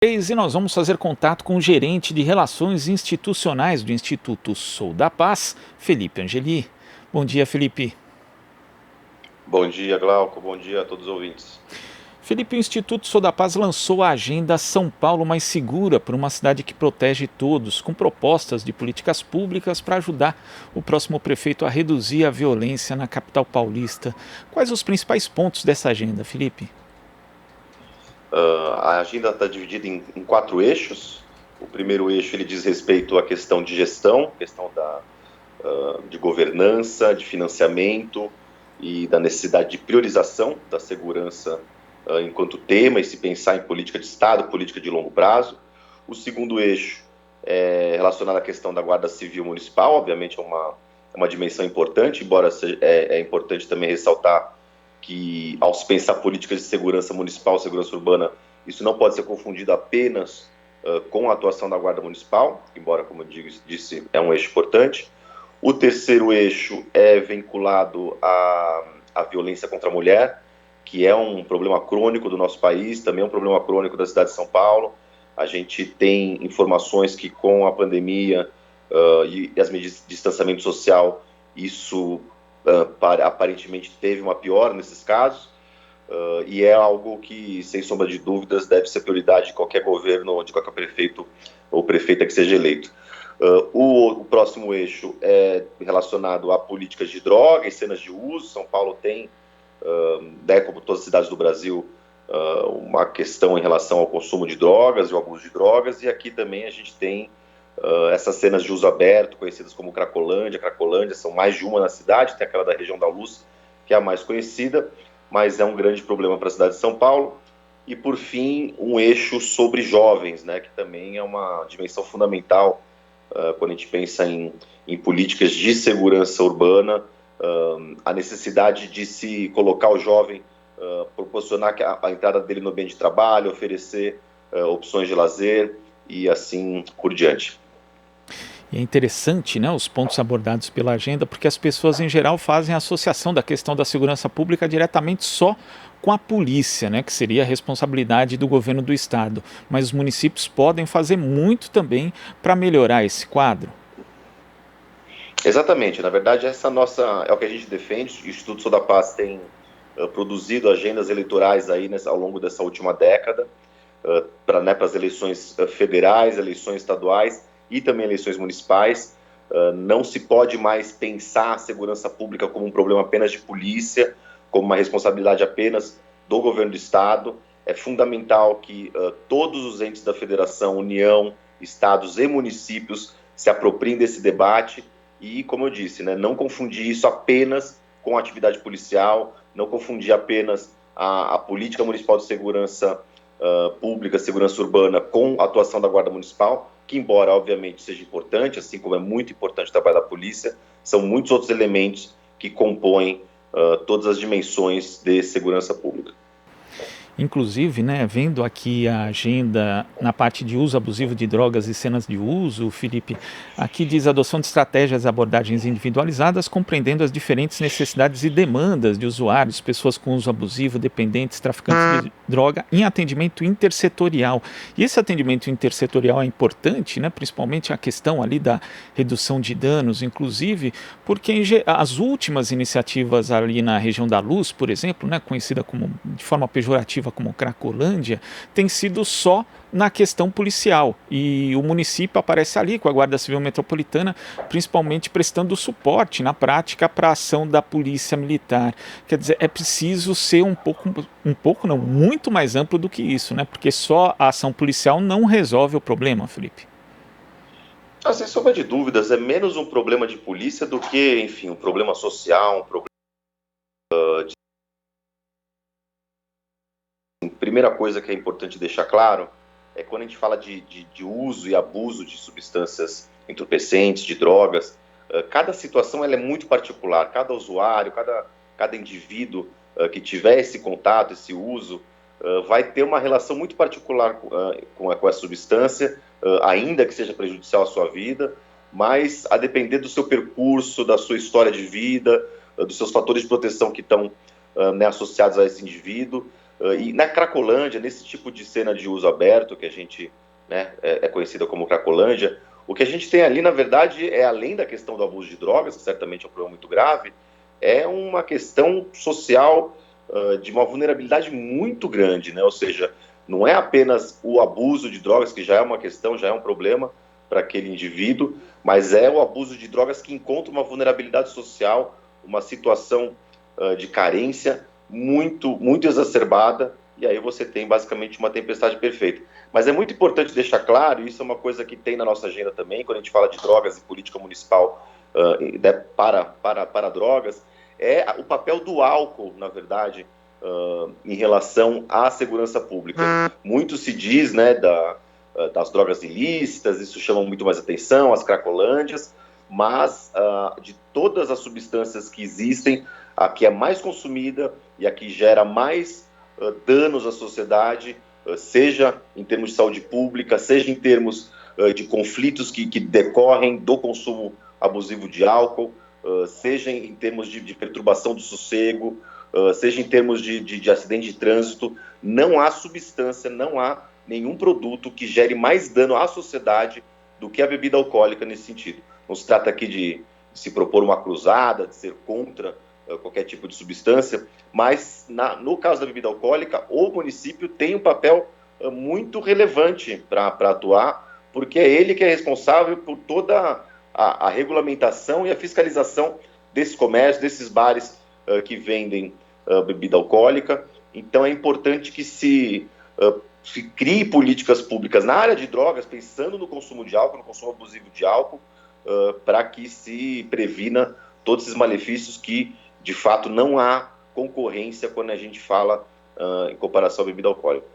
E nós vamos fazer contato com o gerente de Relações Institucionais do Instituto Sou da Paz, Felipe Angeli. Bom dia, Felipe. Bom dia, Glauco. Bom dia a todos os ouvintes. Felipe, o Instituto Sou da Paz lançou a agenda São Paulo Mais Segura por uma cidade que protege todos, com propostas de políticas públicas para ajudar o próximo prefeito a reduzir a violência na capital paulista. Quais os principais pontos dessa agenda, Felipe? A agenda está dividida em 4 eixos. O primeiro eixo ele diz respeito à questão de gestão, questão de governança, de financiamento e da necessidade de priorização da segurança enquanto tema e se pensar em política de Estado, política de longo prazo. O segundo eixo é relacionado à questão da Guarda Civil Municipal, obviamente é uma dimensão importante, embora é importante também ressaltar que, ao se pensar políticas de segurança municipal, segurança urbana, isso não pode ser confundido apenas com a atuação da Guarda Municipal, embora, como eu disse, é um eixo importante. O terceiro eixo é vinculado à violência contra a mulher, que é um problema crônico do nosso país, também é um problema crônico da cidade de São Paulo. A gente tem informações que, com a pandemia e as medidas de distanciamento social, isso aparentemente teve uma piora nesses casos, e é algo que, sem sombra de dúvidas, deve ser prioridade de qualquer governo, de qualquer prefeito ou prefeita que seja eleito. O próximo eixo é relacionado a políticas de droga e cenas de uso. São Paulo tem, como todas as cidades do Brasil, uma questão em relação ao consumo de drogas e ao abuso de drogas, e aqui também a gente tem essas cenas de uso aberto, conhecidas como Cracolândia. São mais de uma na cidade, tem aquela da região da Luz, que é a mais conhecida, mas é um grande problema para a cidade de São Paulo. E, por fim, um eixo sobre jovens, né, que também é uma dimensão fundamental quando a gente pensa em políticas de segurança urbana, a necessidade de se colocar o jovem, proporcionar a entrada dele no ambiente de trabalho, oferecer opções de lazer e assim por diante. E é interessante, né, os pontos abordados pela agenda, porque as pessoas em geral fazem a associação da questão da segurança pública diretamente só com a polícia, né, que seria a responsabilidade do governo do estado. Mas os municípios podem fazer muito também para melhorar esse quadro. Exatamente, na verdade é o que a gente defende. O Instituto Sou da Paz tem produzido agendas eleitorais aí ao longo dessa última década, para as eleições federais, eleições estaduais e também eleições municipais. Não se pode mais pensar a segurança pública como um problema apenas de polícia, como uma responsabilidade apenas do governo do estado. É fundamental que todos os entes da federação, União, estados e municípios se apropriem desse debate e, como eu disse, né, não confundir isso apenas com a atividade policial, não confundir apenas a política municipal de segurança pública, segurança urbana, com a atuação da Guarda Municipal, que, embora obviamente seja importante, assim como é muito importante o trabalho da polícia, são muitos outros elementos que compõem todas as dimensões de segurança pública. Inclusive, né, vendo aqui a agenda na parte de uso abusivo de drogas e cenas de uso, Felipe, aqui diz adoção de estratégias e abordagens individualizadas, compreendendo as diferentes necessidades e demandas de usuários, pessoas com uso abusivo, dependentes, traficantes de droga, em atendimento intersetorial. E esse atendimento intersetorial é importante, né, principalmente a questão ali da redução de danos, inclusive, porque as últimas iniciativas ali na região da Luz, por exemplo, né, conhecida como, de forma pejorativa, como Cracolândia, tem sido só na questão policial, e o município aparece ali com a Guarda Civil Metropolitana, principalmente prestando suporte na prática para a ação da polícia militar. Quer dizer, é preciso ser muito mais amplo do que isso, né? Porque só a ação policial não resolve o problema, Felipe. Sem sombra de dúvidas, é menos um problema de polícia do que, enfim, um problema social, um problema Primeira coisa que é importante deixar claro é quando a gente fala de uso e abuso de substâncias entorpecentes, de drogas, cada situação ela é muito particular, cada usuário, cada indivíduo que tiver esse contato, esse uso, vai ter uma relação muito particular com essa substância, ainda que seja prejudicial à sua vida, mas a depender do seu percurso, da sua história de vida, dos seus fatores de proteção que estão associados a esse indivíduo, E na Cracolândia, nesse tipo de cena de uso aberto, que a gente, né, é conhecida como Cracolândia, o que a gente tem ali, na verdade, além da questão do abuso de drogas, que certamente é um problema muito grave, é uma questão social de uma vulnerabilidade muito grande, né? Ou seja, não é apenas o abuso de drogas, que já é uma questão, já é um problema para aquele indivíduo, mas é o abuso de drogas que encontra uma vulnerabilidade social, uma situação de carência muito, muito exacerbada, e aí você tem basicamente uma tempestade perfeita. Mas é muito importante deixar claro, e isso é uma coisa que tem na nossa agenda também, quando a gente fala de drogas e política municipal para drogas, é o papel do álcool, na verdade, em relação à segurança pública. Muito se diz, né, das drogas ilícitas, isso chama muito mais atenção, as cracolândias, mas de todas as substâncias que existem, a que é mais consumida e a que gera mais danos à sociedade, seja em termos de saúde pública, seja em termos de conflitos que decorrem do consumo abusivo de álcool, seja em termos de perturbação do sossego, seja em termos de acidente de trânsito, não há substância, não há nenhum produto que gere mais dano à sociedade do que a bebida alcoólica nesse sentido. Não se trata aqui de se propor uma cruzada, de ser contra qualquer tipo de substância, mas no caso da bebida alcoólica, o município tem um papel muito relevante para atuar, porque é ele que é responsável por toda a regulamentação e a fiscalização desses comércios, desses bares que vendem bebida alcoólica. Então é importante que se crie políticas públicas na área de drogas, pensando no consumo de álcool, no consumo abusivo de álcool, para que se previna todos esses malefícios que, de fato, não há concorrência quando a gente fala em comparação à bebida alcoólica.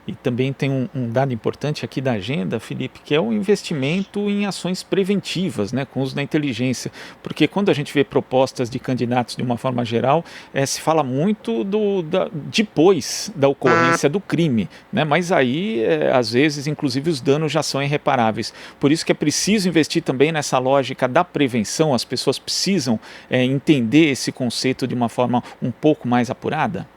E também tem um dado importante aqui da agenda, Felipe, que é o investimento em ações preventivas, né, com uso da inteligência. Porque quando a gente vê propostas de candidatos de uma forma geral, se fala muito depois da ocorrência do crime, né, mas aí, às vezes, inclusive, os danos já são irreparáveis. Por isso que é preciso investir também nessa lógica da prevenção, as pessoas precisam entender esse conceito de uma forma um pouco mais apurada.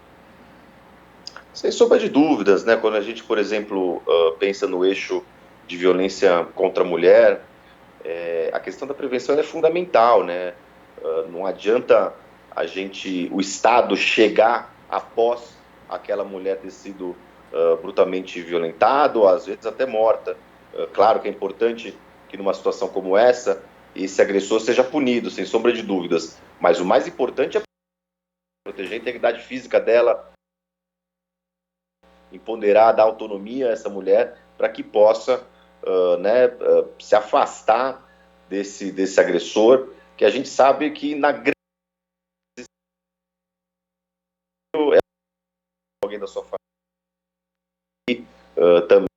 Sem sombra de dúvidas, né? Quando a gente, por exemplo, pensa no eixo de violência contra a mulher, a questão da prevenção é fundamental, né? Não adianta o Estado chegar após aquela mulher ter sido brutalmente violentada, ou às vezes até morta. Claro que é importante que numa situação como essa, esse agressor seja punido, sem sombra de dúvidas. Mas o mais importante é proteger a integridade física dela, empoderar, dar autonomia a essa mulher para que possa se afastar desse agressor, que a gente sabe que na grande alguém da sua família também.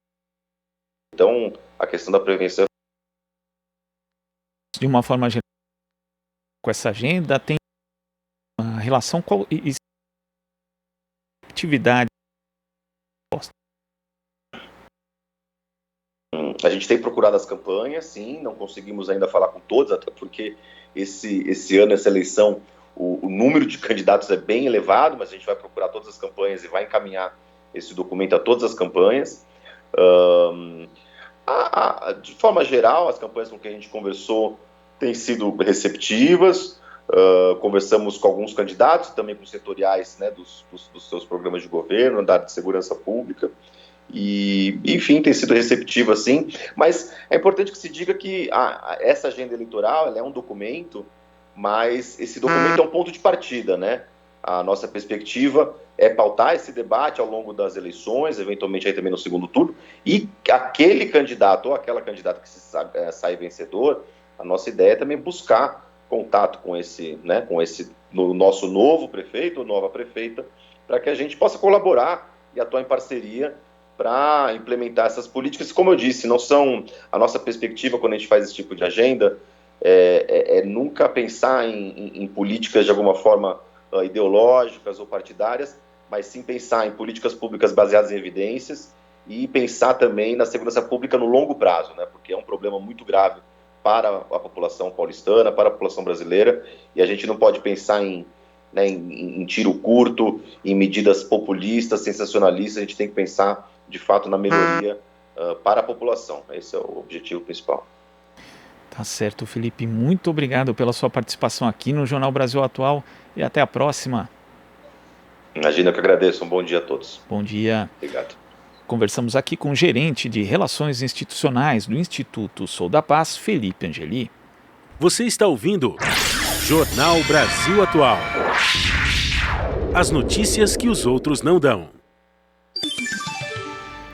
Então, a questão da prevenção. De uma forma geral, com essa agenda, tem uma relação com atividade. A gente tem procurado as campanhas, sim, não conseguimos ainda falar com todos, até porque esse ano, essa eleição, o número de candidatos é bem elevado, mas a gente vai procurar todas as campanhas e vai encaminhar esse documento a todas as campanhas. De forma geral, as campanhas com que a gente conversou têm sido receptivas. Conversamos com alguns candidatos, também com setoriais, né, dos seus programas de governo, da área de segurança pública. E, enfim, tem sido receptivo, assim, mas é importante que se diga que essa agenda eleitoral ela é um documento, mas esse documento é um ponto de partida, né? A nossa perspectiva é pautar esse debate ao longo das eleições, eventualmente aí também no segundo turno, e aquele candidato ou aquela candidata que sai vencedor, a nossa ideia é também buscar contato com no nosso novo prefeito ou nova prefeita, para que a gente possa colaborar e atuar em parceria para implementar essas políticas. Como eu disse, não são a nossa perspectiva quando a gente faz esse tipo de agenda nunca pensar em políticas de alguma forma ideológicas ou partidárias, mas sim pensar em políticas públicas baseadas em evidências e pensar também na segurança pública no longo prazo, né? Porque é um problema muito grave para a população paulistana, para a população brasileira, e a gente não pode pensar em né, em tiro curto, em medidas populistas, sensacionalistas. A gente tem que pensar, de fato, na melhoria para a população. Esse é o objetivo principal. Tá certo, Felipe. Muito obrigado pela sua participação aqui no Jornal Brasil Atual e até a próxima. Imagina, eu que agradeço. Um bom dia a todos. Bom dia. Obrigado. Conversamos aqui com o gerente de Relações Institucionais do Instituto Sou da Paz, Felipe Angeli. Você está ouvindo Jornal Brasil Atual. As notícias que os outros não dão.